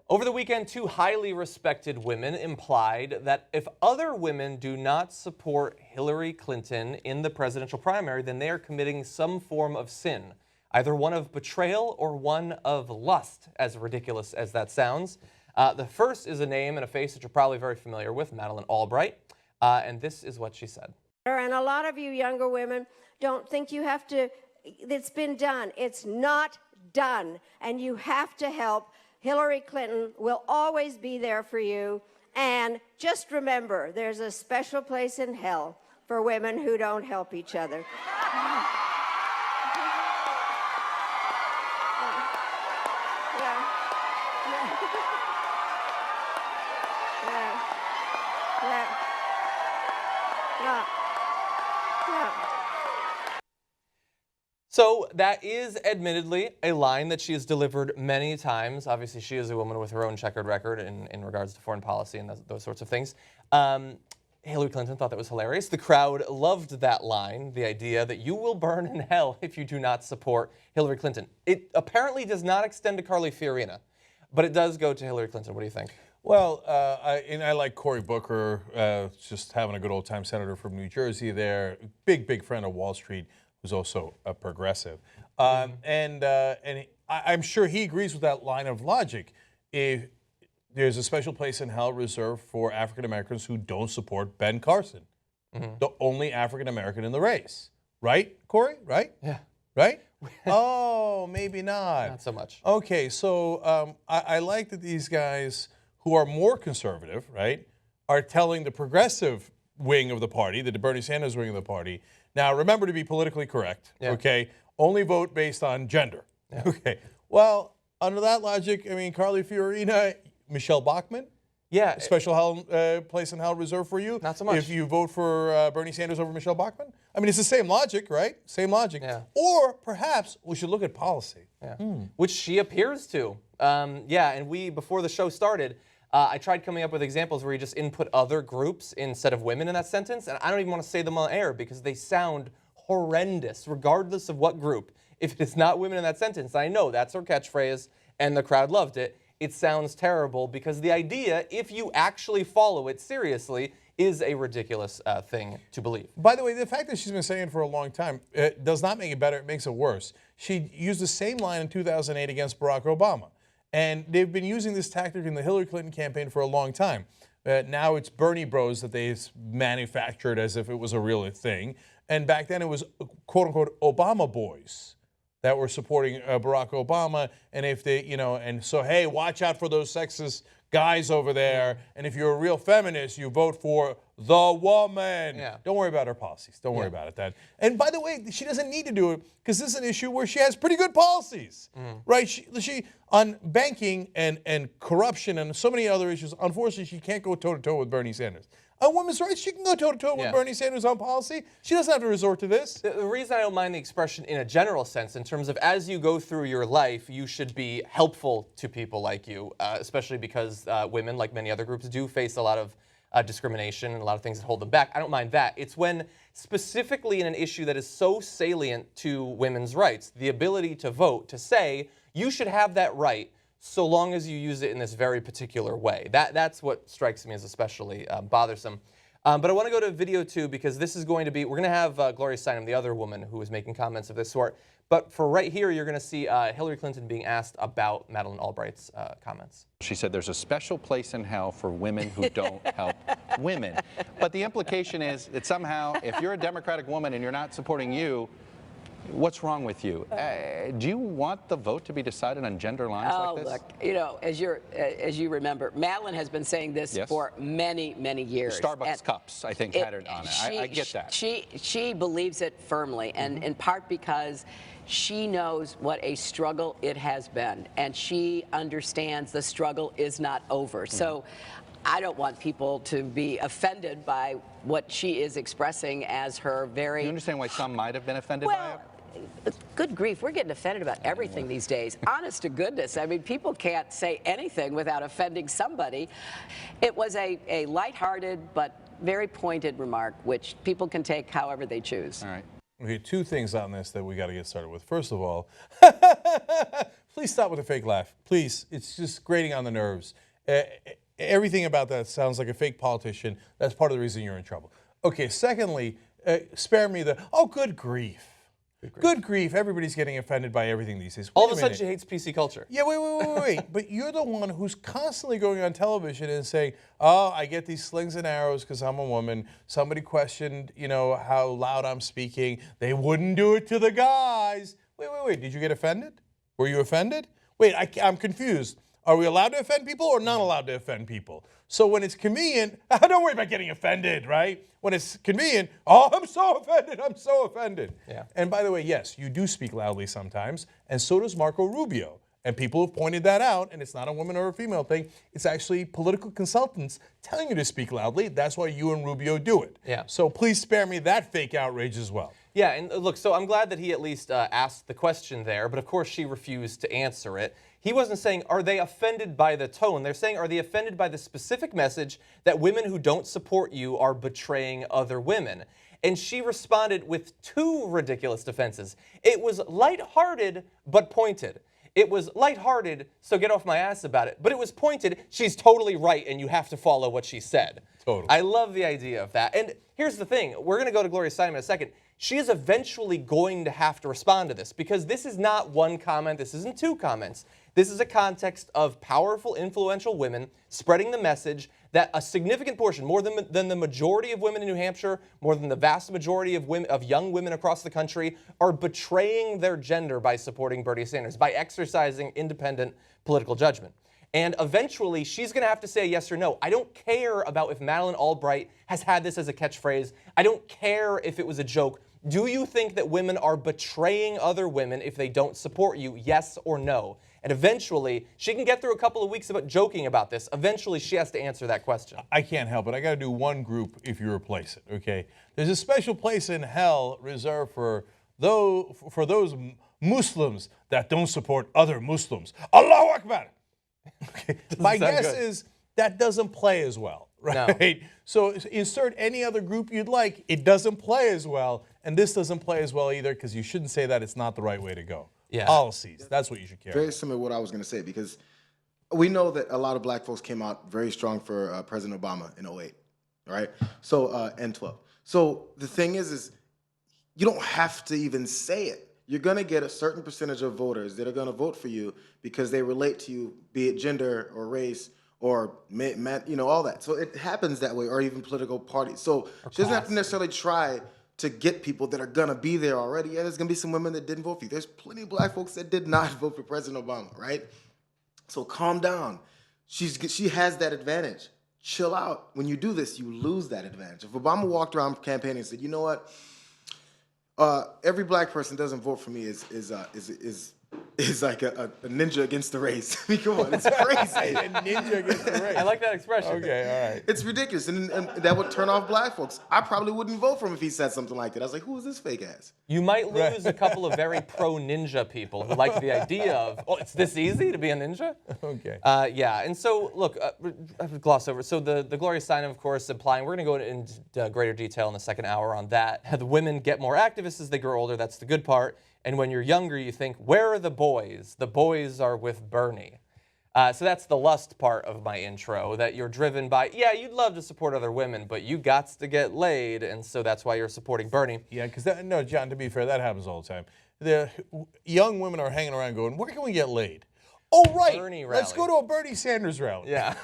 Over the weekend, two highly respected women implied that if other women do not support Hillary Clinton in the presidential primary, then they are committing some form of sin, either one of betrayal or one of lust, as ridiculous as that sounds. The first is a name and a face that you're probably very familiar with, Madeleine Albright, and this is what she said. And a lot of you younger women don't think you have to, it's been done. It's not done, and you have to help. Hillary Clinton will always be there for you. And just remember, there's a special place in hell for women who don't help each other. So that is admittedly a line that she has delivered many times. Obviously, she is a woman with her own checkered record in regards to foreign policy and those sorts of things. Hillary Clinton thought that was hilarious. The crowd loved that line, the idea that you will burn in hell if you do not support Hillary Clinton. It apparently does not extend to Carly Fiorina, but it does go to Hillary Clinton. What do you think? Well, I like Cory Booker, just having a good old time, senator from New Jersey there, big friend of Wall Street, who's also a progressive. And I'm sure he agrees with that line of logic. If there's a special place in hell reserved for African Americans who don't support Ben Carson, the only African American in the race. Right, Cory? Right? Yeah. Right? Oh, maybe not. Not so much. Okay, so I like that these guys who are more conservative, right, are telling the progressive wing of the party, the Bernie Sanders wing of the party, now remember to be politically correct, okay? Only vote based on gender, okay? Well, under that logic, I mean, Carly Fiorina, Michelle Bachmann, special place in hell reserved for you. Not so much. If you vote for Bernie Sanders over Michelle Bachmann? I mean, it's the same logic, right? Same logic. Yeah. Or perhaps we should look at policy. Yeah. Which she appears to. And before the show started, I tried coming up with examples where you just input other groups instead of women in that sentence, and I don't even want to say them on air because they sound horrendous, regardless of what group. If it is not women in that sentence, I know that's her catchphrase, and the crowd loved it. It sounds terrible because the idea, if you actually follow it seriously, is a ridiculous thing to believe. By the way, the fact that she's been saying it for a long time does not make it better, it makes it worse. She used the same line in 2008 against Barack Obama. And they've been using this tactic in the Hillary Clinton campaign for a long time. Now it's Bernie Bros that they've manufactured as if it was a real thing. And back then it was quote-unquote Obama boys that were supporting Barack Obama. And if they, and so, hey, watch out for those sexist guys over there. And if you're a real feminist, you vote for the woman. Yeah. Don't worry about her policies. Don't worry about it. And by the way, she doesn't need to do it because this is an issue where she has pretty good policies, right? She on banking and corruption and so many other issues. Unfortunately, she can't go toe-to-toe with Bernie Sanders. On women's rights, she can go toe-to-toe with Bernie Sanders on policy. She doesn't have to resort to this. The reason I don't mind the expression in a general sense, in terms of as you go through your life, you should be helpful to people like you, especially because women, like many other groups, do face a lot of discrimination and a lot of things that hold them back. I don't mind that. It's when specifically in an issue that is so salient to women's rights, the ability to vote, to say, you should have that right so long as you use it in this very particular way. That's what strikes me as especially bothersome. But I want to go to video 2 because this is going to be, we're going to have Gloria Steinem, the other woman who is making comments of this sort. But for right here, you're going to see Hillary Clinton being asked about Madeleine Albright's comments. She said there's a special place in hell for women who don't help women. But the implication is that somehow, if you're a Democratic woman and you're not supporting you, what's wrong with you? Do you want the vote to be decided on gender lines like this? Look, as you remember, Madeleine has been saying this for many years. Starbucks cups, I think, had it on it. I get that. She believes it firmly, and in part because she knows what a struggle it has been, and she understands the struggle is not over. So I don't want people to be offended by what she is expressing as her very... You understand why some might have been offended by it? Good grief, we're getting offended about everything these days. Honest to goodness, I mean, people can't say anything without offending somebody. It was a lighthearted but very pointed remark, which people can take however they choose. All right. Okay, two things on this that we got to get started with. First of all, please stop with the fake laugh. Please, it's just grating on the nerves. Everything about that sounds like a fake politician. That's part of the reason you're in trouble. Okay, secondly, spare me the, oh, good grief. Good grief. Everybody's getting offended by everything these days. All of a sudden, she hates PC culture. Yeah, wait. But you're the one who's constantly going on television and saying, oh, I get these slings and arrows because I'm a woman. Somebody questioned, how loud I'm speaking. They wouldn't do it to the guys. Wait. Did you get offended? Were you offended? Wait, I'm confused. Are we allowed to offend people or not allowed to offend people? So when it's convenient, don't worry about getting offended, right? When it's convenient, oh, I'm so offended. Yeah. And by the way, yes, you do speak loudly sometimes, and so does Marco Rubio. And people have pointed that out, and it's not a woman or a female thing. It's actually political consultants telling you to speak loudly. That's why you and Rubio do it. Yeah. So please spare me that fake outrage as well. Yeah, and look, so I'm glad that he at least asked the question there, but of course she refused to answer it. He wasn't saying, are they offended by the tone? They're saying, are they offended by the specific message that women who don't support you are betraying other women? And she responded with two ridiculous defenses. It was lighthearted, but pointed. It was lighthearted, so get off my ass about it. But it was pointed, she's totally right, and you have to follow what she said. Totally. I love the idea of that. And here's the thing. We're going to go to Gloria Steinem in a second. She is eventually going to have to respond to this because this is not one comment. This isn't two comments. This is a context of powerful, influential women spreading the message that a significant portion, more than the majority of women in New Hampshire, more than the vast majority of young women across the country, are betraying their gender by supporting Bernie Sanders, by exercising independent political judgment. And eventually, she's going to have to say yes or no. I don't care about if Madeleine Albright has had this as a catchphrase. I don't care if it was a joke. Do you think that women are betraying other women if they don't support you, yes or no? And eventually, she can get through a couple of weeks about joking about this. Eventually, she has to answer that question. I can't help it. I got to do one group if you replace it, okay? There's a special place in hell reserved for those Muslims that don't support other Muslims. Allahu Akbar! Okay. My guess is that doesn't play as well, right? No. So insert any other group you'd like. It doesn't play as well, and this doesn't play as well either because you shouldn't say that. It's not the right way to go. Yeah. Policies. That's what you should care about. Very similar to what I was going to say because we know that a lot of black folks came out very strong for President Obama in 2008, right? So, and 12. So the thing is you don't have to even say it. You're going to get a certain percentage of voters that are going to vote for you because they relate to you, be it gender or race or all that. So it happens that way, or even political parties. So she doesn't have to necessarily try to get people that are going to be there already. Yeah, there's going to be some women that didn't vote for you. There's plenty of black folks that did not vote for President Obama, right? So calm down. She has that advantage. Chill out. When you do this, you lose that advantage. If Obama walked around campaigning and said, you know what? Every black person doesn't vote for me is like a ninja against the race. I mean, come on, it's crazy. A ninja against the race. I like that expression. Okay, all right. It's ridiculous, and that would turn off black folks. I probably wouldn't vote for him if he said something like that. I was like, who is this fake ass? You might lose a couple of very pro-ninja people who like the idea of, oh, it's this easy to be a ninja? Okay. Yeah, and so, look, I have to gloss over. So the Gloria Steinem, of course, implying, we're going to go into greater detail in the second hour on that. The women get more activists as they grow older. That's the good part. And when you're younger, you think, where are the boys? The boys are with Bernie. So that's the lust part of my intro, that you're driven by, yeah, you'd love to support other women, but you gots to get laid, and so that's why you're supporting Bernie. Yeah, because no, John, to be fair, that happens all the time. The young women are hanging around going, where can we get laid? Oh, right, Bernie let's rally. go to a Bernie Sanders rally. Yeah.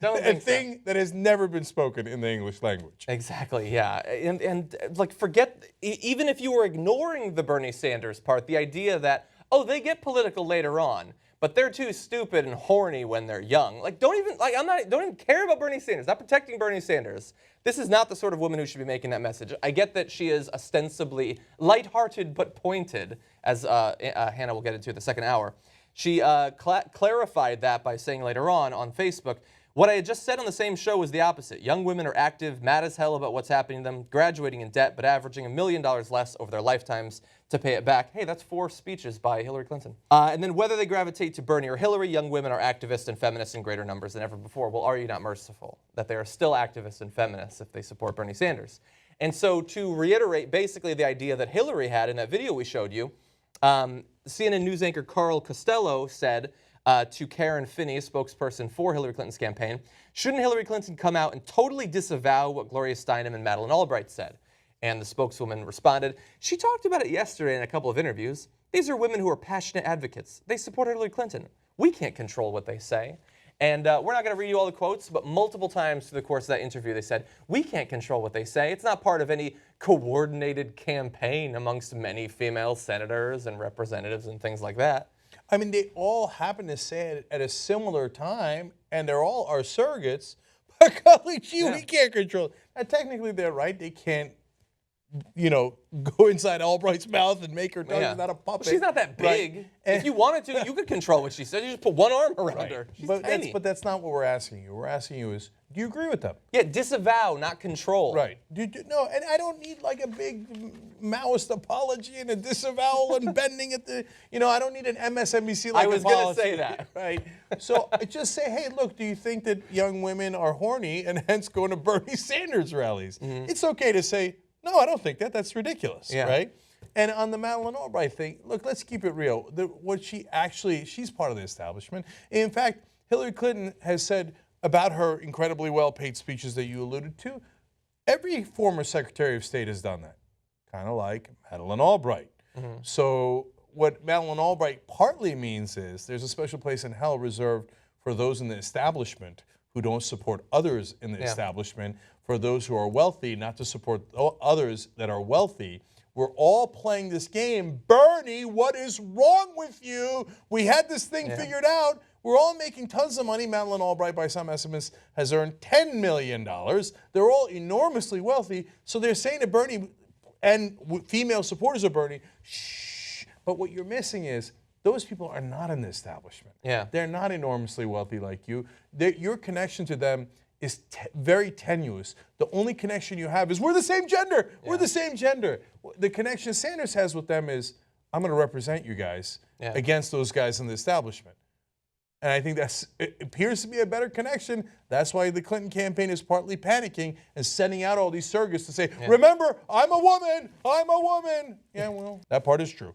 A thing that has never been spoken in the English language. Exactly, yeah. And like, forget, even if you were ignoring the Bernie Sanders part, the idea that, oh, they get political later on, but they're too stupid and horny when they're young. Like, don't even care about Bernie Sanders, not protecting Bernie Sanders. This is not the sort of woman who should be making that message. I get that she is ostensibly lighthearted but pointed, as Hannah will get into the second hour. She clarified that by saying later on Facebook, what I had just said on the same show was the opposite. Young women are active, mad as hell about what's happening to them, graduating in debt, but averaging $1 million less over their lifetimes to pay it back. Hey, that's 4 speeches by Hillary Clinton. And then whether they gravitate to Bernie or Hillary, young women are activists and feminists in greater numbers than ever before. Well, are you not merciful that they are still activists and feminists if they support Bernie Sanders? And so to reiterate basically the idea that Hillary had in that video we showed you, CNN news anchor Carl Costello said to Karen Finney, a spokesperson for Hillary Clinton's campaign, shouldn't Hillary Clinton come out and totally disavow what Gloria Steinem and Madeleine Albright said? And the spokeswoman responded, she talked about it yesterday in a couple of interviews. These are women who are passionate advocates. They support Hillary Clinton. We can't control what they say. And we're not going to read you all the quotes, but multiple times through the course of that interview they said, we can't control what they say. It's not part of any coordinated campaign amongst many female senators and representatives and things like that. I mean, they all happen to say it at a similar time, and they're all our surrogates. But golly gee, we can't control it. Now, technically, they're right. They can't, you know, go inside Albright's mouth and make her tongue. She's not a puppet. She's not that big. Right. If you wanted to, you could control what she said. You just put one arm around her. She's tiny. But that's not what we're asking you. We're asking you is, do you agree with them? Yeah, disavow, not control. Right. No, and I don't need like a big Maoist apology and a disavowal and bending at the, you know, I don't need an MSNBC like I was apology. going to say that. Right. So just say, hey, look, do you think that young women are horny and hence going to Bernie Sanders rallies? It's okay to say, no, I don't think that. That's ridiculous, right? And on the Madeleine Albright thing, look, let's keep it real. She's part of the establishment. In fact, Hillary Clinton has said about her incredibly well-paid speeches that you alluded to, every former Secretary of State has done that, kind of like Madeleine Albright. So what Madeleine Albright partly means is there's a special place in hell reserved for those in the establishment who don't support others in the establishment, for those who are wealthy, not to support others that are wealthy. We're all playing this game. Bernie, what is wrong with you? We had this thing figured out. We're all making tons of money. Madeleine Albright, by some estimates, has earned $10 million. They're all enormously wealthy. So they're saying to Bernie and female supporters of Bernie, shh. But what you're missing is those people are not in the establishment. They're not enormously wealthy like you. Your connection to them is very tenuous. The only connection you have is we're the same gender. We're the same gender. The connection Sanders has with them is I'm going to represent you guys against those guys in the establishment. And I think it appears to be a better connection. That's why the Clinton campaign is partly panicking and sending out all these surrogates to say, remember, I'm a woman. I'm a woman. Yeah, well, that part is true.